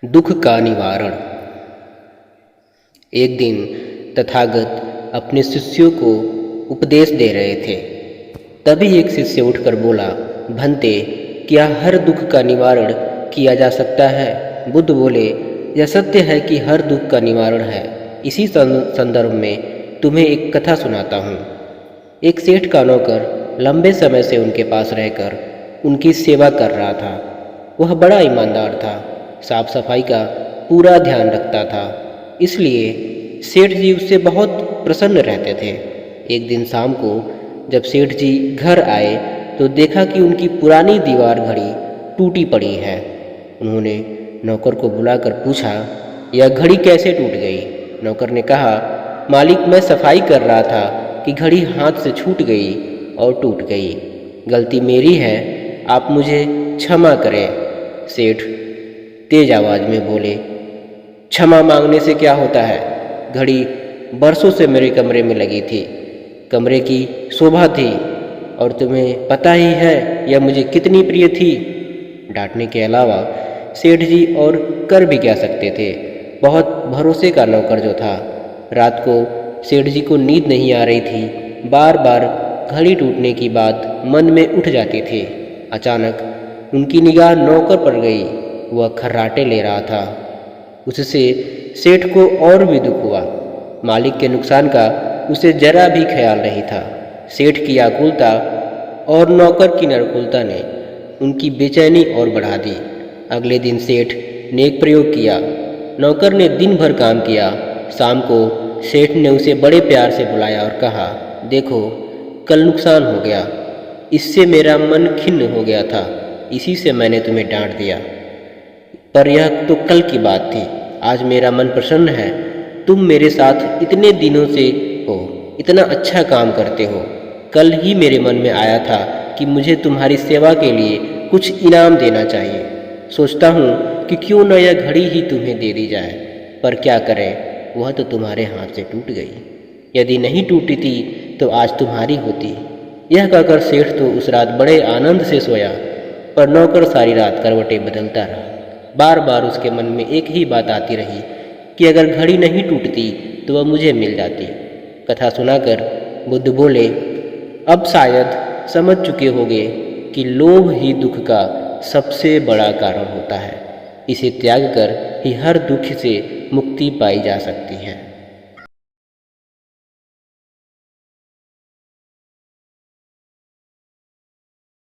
दुख का निवारण। एक दिन तथागत अपने शिष्यों को उपदेश दे रहे थे। तभी एक शिष्य उठकर बोला, भंते, क्या हर दुख का निवारण किया जा सकता है? बुद्ध बोले, यह सत्य है कि हर दुख का निवारण है। इसी संदर्भ में तुम्हें एक कथा सुनाता हूँ। एक सेठ का नौकर लंबे समय से उनके पास रहकर उनकी सेवा कर रहा था। वह बड़ा ईमानदार था, साफ सफाई का पूरा ध्यान रखता था, इसलिए सेठ जी उससे बहुत प्रसन्न रहते थे। एक दिन शाम को जब सेठ जी घर आए तो देखा कि उनकी पुरानी दीवार घड़ी टूटी पड़ी है। उन्होंने नौकर को बुलाकर पूछा, यह घड़ी कैसे टूट गई? नौकर ने कहा, मालिक, मैं सफाई कर रहा था कि घड़ी हाथ से छूट गई और टूट गई। गलती मेरी है, आप मुझे क्षमा करें। सेठ तेज आवाज में बोले, क्षमा मांगने से क्या होता है? घड़ी बरसों से मेरे कमरे में लगी थी, कमरे की शोभा थी, और तुम्हें पता ही है यह मुझे कितनी प्रिय थी। डांटने के अलावा सेठ जी और कर भी क्या सकते थे? बहुत भरोसे का नौकर जो था। रात को सेठ जी को नींद नहीं आ रही थी। बार बार घड़ी टूटने की बात मन में उठ जाती थी। अचानक उनकी निगाह नौकर पर गई। वह खर्राटे ले रहा था। उससे सेठ को और भी दुख हुआ। मालिक के नुकसान का उसे जरा भी ख्याल नहीं था। सेठ की आकुलता और नौकर की नरकुलता ने उनकी बेचैनी और बढ़ा दी। अगले दिन सेठ ने एक प्रयोग किया। नौकर ने दिन भर काम किया। शाम को सेठ ने उसे बड़े प्यार से बुलाया और कहा, देखो, कल नुकसान हो गया, इससे मेरा मन खिन्न हो गया था, इसी से मैंने तुम्हें डांट दिया, पर यह तो कल की बात थी। आज मेरा मन प्रसन्न है। तुम मेरे साथ इतने दिनों से हो, इतना अच्छा काम करते हो। कल ही मेरे मन में आया था कि मुझे तुम्हारी सेवा के लिए कुछ इनाम देना चाहिए। सोचता हूँ कि क्यों न यह घड़ी ही तुम्हें दे दी जाए, पर क्या करें, वह तो तुम्हारे हाथ से टूट गई। यदि नहीं टूटी थी तो आज तुम्हारी होती। यह कहकर सेठ तो उस रात बड़े आनंद से सोया, पर नौकर सारी रात करवटें बदलता रहा। बार बार उसके मन में एक ही बात आती रही कि अगर घड़ी नहीं टूटती तो वह मुझे मिल जाती। कथा सुनाकर बुद्ध बोले, अब शायद समझ चुके होंगे कि लोभ ही दुख का सबसे बड़ा कारण होता है। इसे त्याग कर ही हर दुख से मुक्ति पाई जा सकती है।